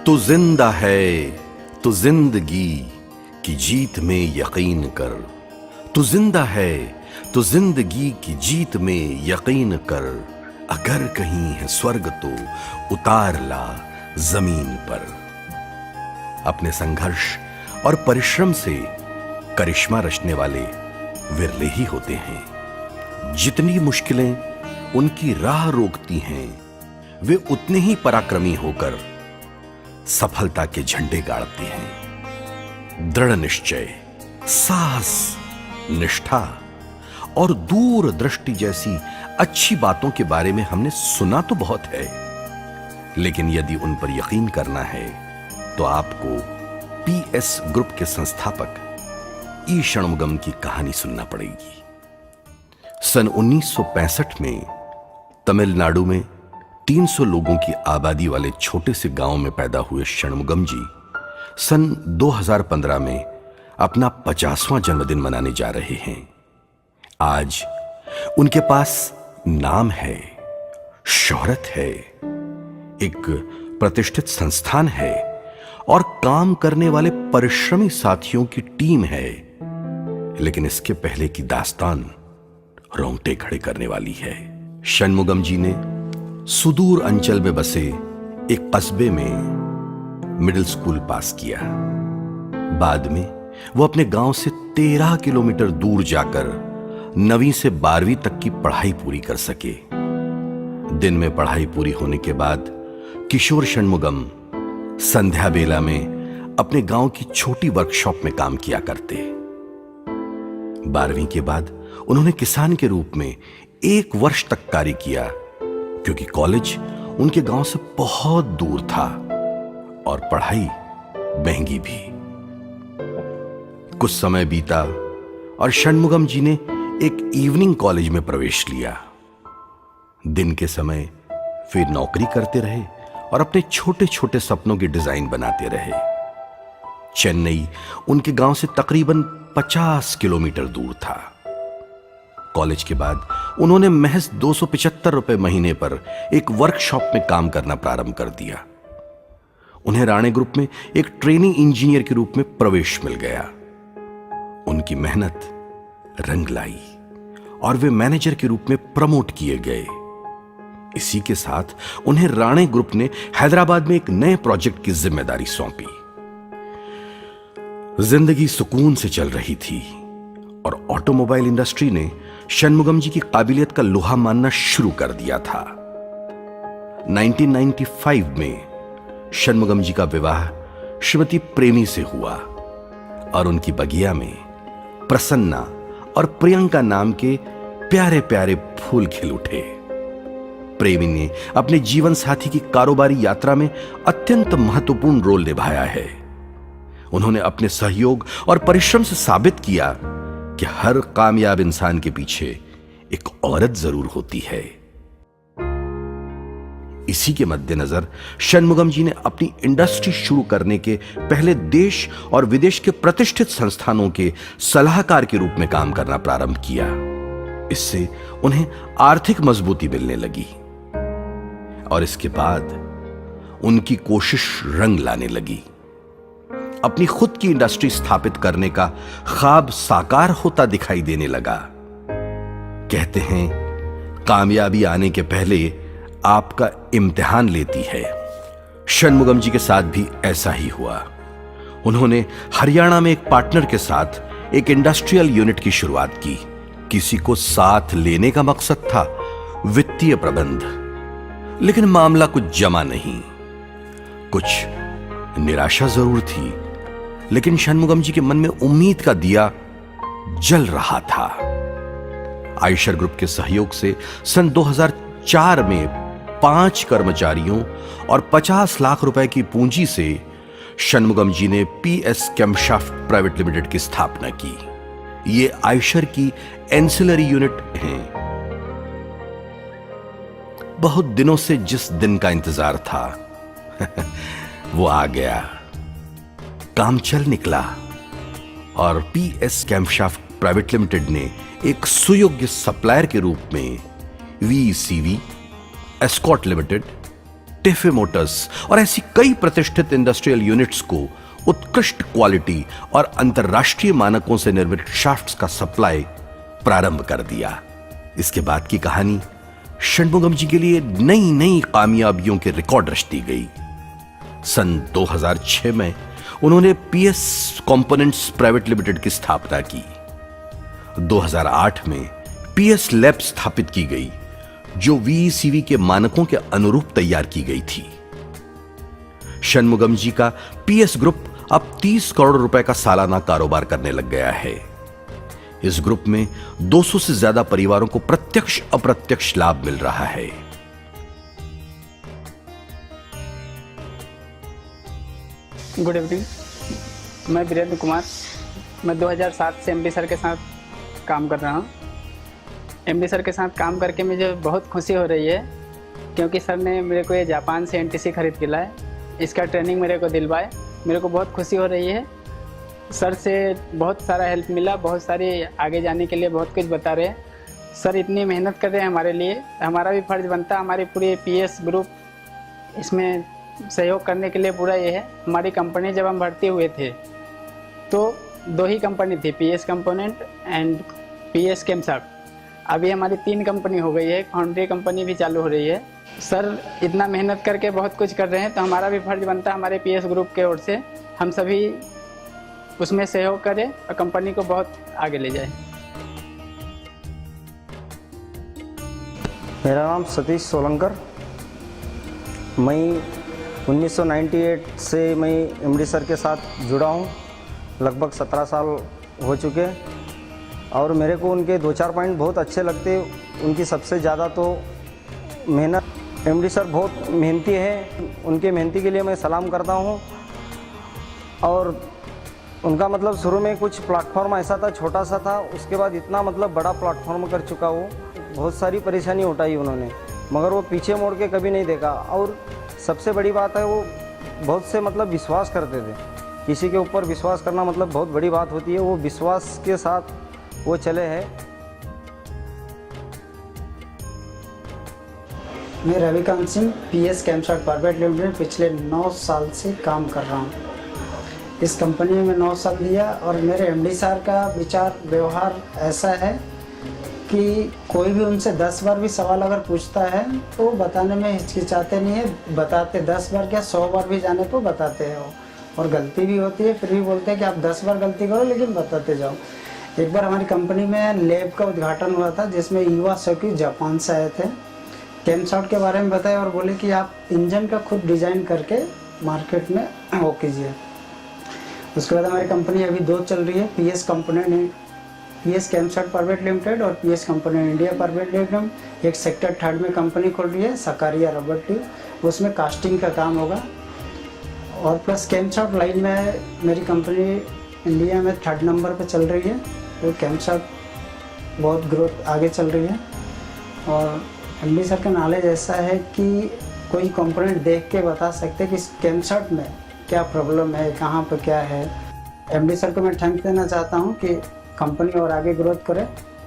तू जिंदा है तो जिंदगी की जीत में यकीन कर। तू जिंदा है तो जिंदगी की जीत में यकीन कर। अगर कहीं है स्वर्ग तो उतार ला जमीन पर। अपने संघर्ष और परिश्रम से करिश्मा रचने वाले विरले ही होते हैं। जितनी मुश्किलें उनकी राह रोकती हैं, वे उतने ही पराक्रमी होकर सफलता के झंडे गाड़ते हैं। दृढ़ निश्चय, साहस, निष्ठा और दूरदृष्टि जैसी अच्छी बातों के बारे में हमने सुना तो बहुत है, लेकिन यदि उन पर यकीन करना है तो आपको पीएस ग्रुप के संस्थापक ई षणमुगम की कहानी सुनना पड़ेगी। सन 1965 में तमिलनाडु में 300 लोगों की आबादी वाले छोटे से गांव में पैदा हुए षणमुगम जी सन 2015 में अपना 50वां जन्मदिन मनाने जा रहे हैं। आज उनके पास नाम है, शोहरत है, एक प्रतिष्ठित संस्थान है और काम करने वाले परिश्रमी साथियों की टीम है। लेकिन इसके पहले की दास्तान रोंगटे खड़े करने वाली है। षणमुगम जी ने सुदूर अंचल में बसे एक कस्बे में मिडिल स्कूल पास किया। बाद में वो अपने गांव से 13 किलोमीटर दूर जाकर 9वीं से 12वीं तक की पढ़ाई पूरी कर सके। दिन में पढ़ाई पूरी होने के बाद किशोर षणमुगम संध्या बेला में अपने गांव की छोटी वर्कशॉप में काम किया करते। 12वीं के बाद उन्होंने किसान के रूप में 1 वर्ष तक कार्य किया, क्योंकि कॉलेज उनके गांव से बहुत दूर था और पढ़ाई महंगी भी। कुछ समय बीता और षणमुगम जी ने एक इवनिंग कॉलेज में प्रवेश लिया। दिन के समय वे नौकरी करते रहे और अपने छोटे छोटे सपनों के डिजाइन बनाते रहे। चेन्नई उनके गांव से तकरीबन 50 किलोमीटर दूर था। कॉलेज के बाद उन्होंने महज 275 रुपए महीने पर एक वर्कशॉप में काम करना प्रारंभ कर दिया। उन्हें राणे ग्रुप में एक ट्रेनिंग इंजीनियर के रूप में प्रवेश मिल गया। उनकी मेहनत रंग लाई और वे मैनेजर के रूप में प्रमोट किए गए। इसी के साथ उन्हें राणे ग्रुप ने हैदराबाद में एक नए प्रोजेक्ट की जिम्मेदारी सौंपी। जिंदगी सुकून से चल रही थी और ऑटोमोबाइल इंडस्ट्री ने षणमुगम जी की काबिलियत का लोहा मानना शुरू कर दिया था। 1995 में षणमुगम जी का विवाह श्रीमती प्रेमी से हुआ और उनकी बगिया में प्रसन्ना और प्रियंका नाम के प्यारे प्यारे फूल खिल उठे। प्रेमी ने अपने जीवन साथी की कारोबारी यात्रा में अत्यंत महत्वपूर्ण रोल निभाया है। उन्होंने अपने सहयोग और परिश्रम से साबित किया कि हर कामयाब इंसान के पीछे एक औरत जरूर होती है। इसी के मद्देनजर षणमुगम जी ने अपनी इंडस्ट्री शुरू करने के पहले देश और विदेश के प्रतिष्ठित संस्थानों के सलाहकार के रूप में काम करना प्रारंभ किया। इससे उन्हें आर्थिक मजबूती मिलने लगी और इसके बाद उनकी कोशिश रंग लाने लगी। अपनी खुद की इंडस्ट्री स्थापित करने का ख्वाब साकार होता दिखाई देने लगा। कहते हैं, कामयाबी आने के पहले आपका इम्तिहान लेती है। षणमुगम जी के साथ भी ऐसा ही हुआ। उन्होंने हरियाणा में एक पार्टनर के साथ एक इंडस्ट्रियल यूनिट की शुरुआत की। किसी को साथ लेने का मकसद था वित्तीय प्रबंध, लेकिन मामला कुछ जमा नहीं। कुछ निराशा जरूर थी, लेकिन षणमुगम जी के मन में उम्मीद का दिया जल रहा था। आयशर ग्रुप के सहयोग से सन 2004 में 5 कर्मचारियों और 50 लाख रुपए की पूंजी से षणमुगम जी ने पीएस कैमशाफ्ट प्राइवेट लिमिटेड की स्थापना की। ये आयशर की एंसिलरी यूनिट है। बहुत दिनों से जिस दिन का इंतजार था वो आ गया। काम चल निकला और पीएस कैमशाफ्ट प्राइवेट लिमिटेड ने एक सुयोग्य सप्लायर के रूप में वीसीवी, एस्कॉट लिमिटेड, टेफे मोटर्स और ऐसी कई प्रतिष्ठित इंडस्ट्रियल यूनिट्स को उत्कृष्ट क्वालिटी और अंतर्राष्ट्रीय मानकों से निर्मित शाफ्ट्स का सप्लाई प्रारंभ कर दिया। इसके बाद की कहानी षणमुगम जी के लिए नई नई कामयाबियों के रिकॉर्ड रचती गई। सन 2006 में उन्होंने पीएस कंपोनेंट्स प्राइवेट लिमिटेड की स्थापना की। 2008 में पीएस लैब स्थापित की गई, जो वीईसीवी के मानकों के अनुरूप तैयार की गई थी। षणमुगम जी का पीएस ग्रुप अब 30 करोड़ रुपए का सालाना कारोबार करने लग गया है। इस ग्रुप में 200 से ज्यादा परिवारों को प्रत्यक्ष अप्रत्यक्ष लाभ मिल रहा है। गुड इवनिंग, मैं वीरेंद्र कुमार। मैं 2007 से एमडी सर के साथ काम कर रहा हूँ। एमडी सर के साथ काम करके मुझे बहुत खुशी हो रही है, क्योंकि सर ने मेरे को ये जापान से एनटीसी खरीद के लाए, इसका ट्रेनिंग मेरे को दिलवाए। मेरे को बहुत खुशी हो रही है। सर से बहुत सारा हेल्प मिला, बहुत सारी आगे जाने के लिए बहुत कुछ बता रहे हैं। सर इतनी मेहनत कर रहे हैं हमारे लिए, हमारा भी फर्ज बनता है, हमारी पूरी पीएस ग्रुप इसमें सहयोग करने के लिए पूरा ये है। हमारी कंपनी जब हम भर्ती हुए थे तो 2 ही कंपनी थी, पीएस कंपोनेंट एंड पीएस केमसॉफ्ट। अभी हमारी 3 कंपनी हो गई है, फाउंड्री कंपनी भी चालू हो रही है। सर इतना मेहनत करके बहुत कुछ कर रहे हैं, तो हमारा भी फर्ज बनता है हमारे पीएस ग्रुप के ओर से हम सभी उसमें सहयोग करें और कंपनी को बहुत आगे ले जाएं। मेरा नाम सतीश सोलंकर। मैं 1998 से मैं एमडी सर के साथ जुड़ा हूँ। लगभग 17 साल हो चुके और मेरे को उनके 2-4 पॉइंट बहुत अच्छे लगते। उनकी सबसे ज़्यादा तो मेहनत। एमडी सर बहुत मेहनती है, उनके मेहनती के लिए मैं सलाम करता हूँ। और उनका मतलब शुरू में कुछ प्लेटफॉर्म ऐसा था, छोटा सा था, उसके बाद इतना मतलब बड़ा प्लेटफॉर्म कर चुका वो। बहुत सारी परेशानी उठाई उन्होंने, मगर वो पीछे मोड़ के कभी नहीं देखा। और सबसे बड़ी बात है, वो बहुत से मतलब विश्वास करते थे। किसी के ऊपर विश्वास करना मतलब बहुत बड़ी बात होती है। वो विश्वास के साथ वो चले हैं। मैं Ravikant Singh PS Chemsoft private limited पिछले 9 साल से काम कर रहा हूँ। इस कंपनी में 9 साल दिया और मेरे एमडी सर का विचार व्यवहार ऐसा है कि कोई भी उनसे 10 बार भी सवाल अगर पूछता है तो बताने में हिचकिचाते नहीं है, बताते 10 बार क्या 100 बार भी जाने को बताते हैं वो। और गलती भी होती है फिर भी बोलते हैं कि आप 10 बार गलती करो लेकिन बताते जाओ। एक बार हमारी कंपनी में लैब का उद्घाटन हुआ था, जिसमें इवासाकी जापान से आए थे। केमसॉफ्ट के बारे में बताया और बोले कि आप इंजन का खुद डिज़ाइन करके मार्केट में वो कीजिए। उसके बाद हमारी कंपनी अभी 2 चल रही है, PS component, PS Chemsoft private limited और PS component India private limited. एक सेक्टर 3 में कंपनी खोल रही है, सकारिया रबर ट्यूब, उसमें कास्टिंग का काम होगा। और प्लस केमसॉफ्ट लाइन में मेरी कंपनी इंडिया में 3rd नंबर पे चल रही है। तो केमसॉफ्ट बहुत ग्रोथ आगे चल रही है। और एमडी सर का नॉलेज ऐसा है कि कोई कंपोनेंट देख के बता सकते हैं कि केमसॉफ्ट में क्या प्रॉब्लम है, कहाँ पर क्या है। एमडी सर को मैं थैंक देना चाहता हूँ कि कंपनी और आगे ग्रोथ करे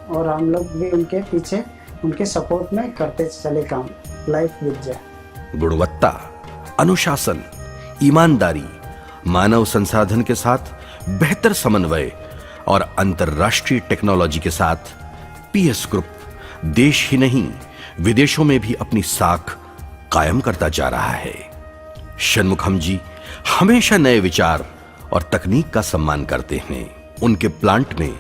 और हम लोग भी उनके पीछे उनके सपोर्ट में करते चले काम। लाइफ बीत जाए। गुणवत्ता, अनुशासन, ईमानदारी, मानव संसाधन के साथ बेहतर समन्वय और अंतर्राष्ट्रीय टेक्नोलॉजी के साथ पीएस ग्रुप देश ही नहीं विदेशों में भी अपनी साख कायम करता जा रहा है। षणमुगम जी हमेशा नए विचार और तकनीक का सम्मान करते हैं। उनके प्लांट में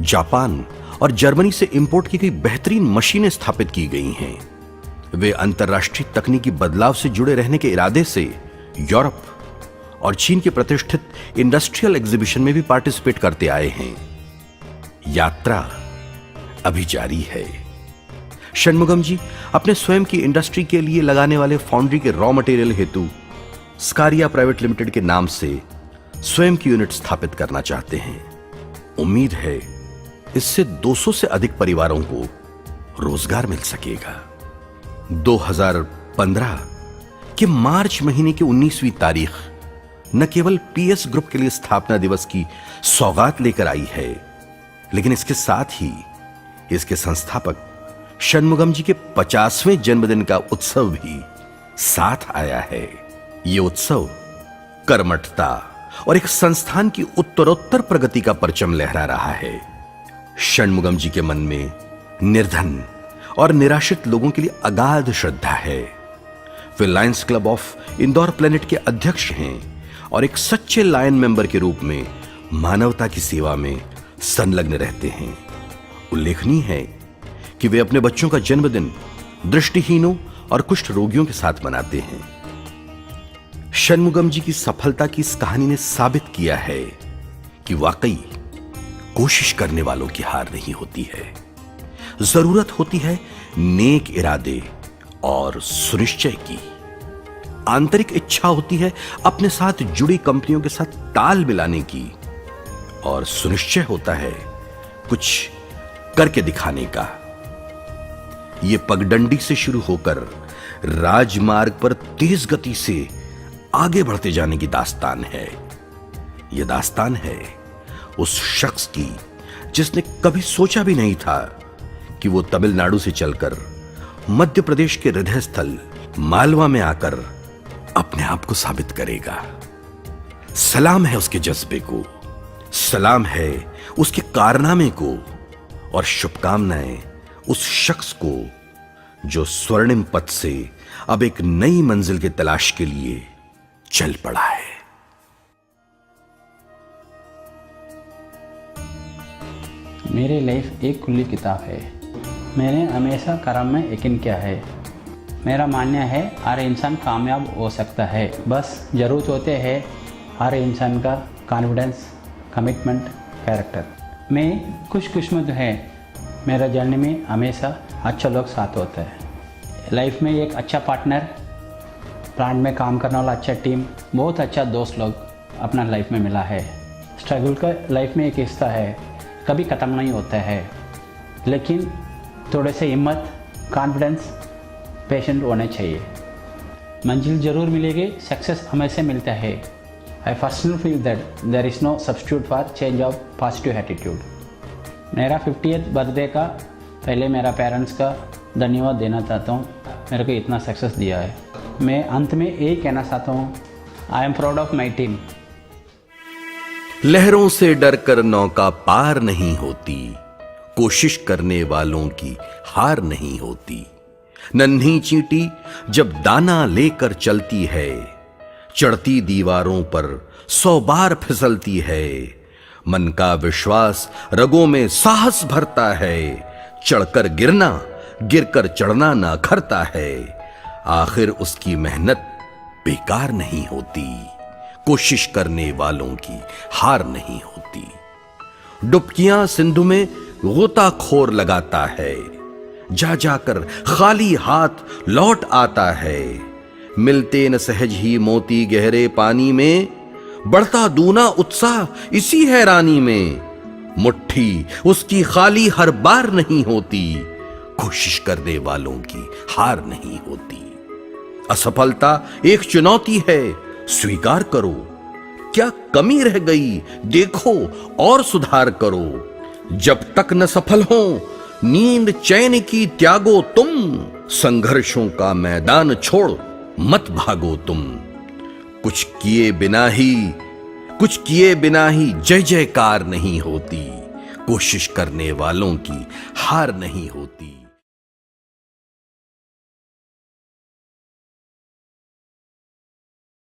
जापान और जर्मनी से इंपोर्ट की गई बेहतरीन मशीनें स्थापित की गई हैं। वे अंतर्राष्ट्रीय तकनीकी बदलाव से जुड़े रहने के इरादे से यूरोप और चीन के प्रतिष्ठित इंडस्ट्रियल एग्जीबिशन में भी पार्टिसिपेट करते आए हैं। यात्रा अभी जारी है। षणमुगम जी अपने स्वयं की इंडस्ट्री के लिए लगाने वाले फाउंड्री के रॉ मटेरियल हेतु स्कारिया प्राइवेट लिमिटेड के नाम से स्वयं की यूनिट स्थापित करना चाहते हैं। उम्मीद है इससे 200 से अधिक परिवारों को रोजगार मिल सकेगा। 2015 के मार्च महीने की 19वीं तारीख न केवल पीएस ग्रुप के लिए स्थापना दिवस की सौगात लेकर आई है, लेकिन इसके साथ ही इसके संस्थापक षणमुगम जी के 50वें जन्मदिन का उत्सव भी साथ आया है। ये उत्सव कर्मठता और एक संस्थान की उत्तरोत्तर प्रगति का परचम लहरा रहा है। षणमुगम जी के मन में निर्धन और निराश्रित लोगों के लिए अगाध श्रद्धा है। वे Lions Club of Indore Planet के अध्यक्ष हैं और एक सच्चे लायन मेंबर के रूप में मानवता की सेवा में संलग्न रहते हैं। उल्लेखनीय है कि वे अपने बच्चों का जन्मदिन दृष्टिहीनों और कुष्ठ रोगियों के साथ मनाते हैं। षणमुगम जी की सफलता की इस कहानी ने साबित किया है कि वाकई कोशिश करने वालों की हार नहीं होती है। जरूरत होती है नेक इरादे और सुनिश्चय की। आंतरिक इच्छा होती है अपने साथ जुड़ी कंपनियों के साथ ताल मिलाने की, और सुनिश्चय होता है कुछ करके दिखाने का। यह पगडंडी से शुरू होकर राजमार्ग पर तेज गति से आगे बढ़ते जाने की दास्तान है। यह दास्तान है उस शख्स की जिसने कभी सोचा भी नहीं था कि वो तमिलनाडु से चलकर मध्य प्रदेश के हृदय स्थल मालवा में आकर अपने आप को साबित करेगा। सलाम है उसके जज्बे को, सलाम है उसके कारनामे को, और शुभकामनाएं उस शख्स को जो स्वर्णिम पथ से अब एक नई मंजिल की तलाश के लिए चल पड़ा है। मेरी लाइफ एक खुली किताब है। मैंने हमेशा कर्म में यकीन किया है। मेरा मानना है हर इंसान कामयाब हो सकता है, बस जरूरत होते हैं हर इंसान का कॉन्फिडेंस, कमिटमेंट, कैरेक्टर। मैं खुशकिस्मत है, मेरा जर्नी में हमेशा अच्छा लोग साथ होता है। लाइफ में एक अच्छा पार्टनर, प्लांट में काम करने वाला अच्छा टीम, बहुत अच्छा दोस्त लोग अपना लाइफ में मिला है। स्ट्रगल का लाइफ में एक हिस्सा है, कभी ख़त्म नहीं होता है, लेकिन थोड़े से हिम्मत, कॉन्फिडेंस, पेशेंट होने चाहिए। मंजिल ज़रूर मिलेगी, सक्सेस हमेशा मिलता है। I personally feel that there is no substitute for change of positive attitude. मेरा 50th बर्थडे का पहले मेरा पेरेंट्स का धन्यवाद देना चाहता हूँ, मेरे को इतना सक्सेस दिया है। मैं अंत में यही कहना चाहता हूँ, I am proud of my team. लहरों से डरकर नौका पार नहीं होती, कोशिश करने वालों की हार नहीं होती। नन्ही चींटी जब दाना लेकर चलती है, चढ़ती दीवारों पर 100 बार फिसलती है। मन का विश्वास रगों में साहस भरता है, चढ़कर गिरना, गिरकर चढ़ना ना खरता है। आखिर उसकी मेहनत बेकार नहीं होती, कोशिश करने वालों की हार नहीं होती। डुबकियां सिंधु में गोताखोर लगाता है, जा जाकर खाली हाथ लौट आता है। मिलते न सहज ही मोती गहरे पानी में, बढ़ता दूना उत्साह इसी हैरानी में। मुट्ठी उसकी खाली हर बार नहीं होती, कोशिश करने वालों की हार नहीं होती। असफलता एक चुनौती है, स्वीकार करो। क्या कमी रह गई देखो और सुधार करो। जब तक न सफल हो नींद चैन की त्यागो तुम, संघर्षों का मैदान छोड़ मत भागो तुम। कुछ किए बिना ही जय जयकार नहीं होती, कोशिश करने वालों की हार नहीं होती।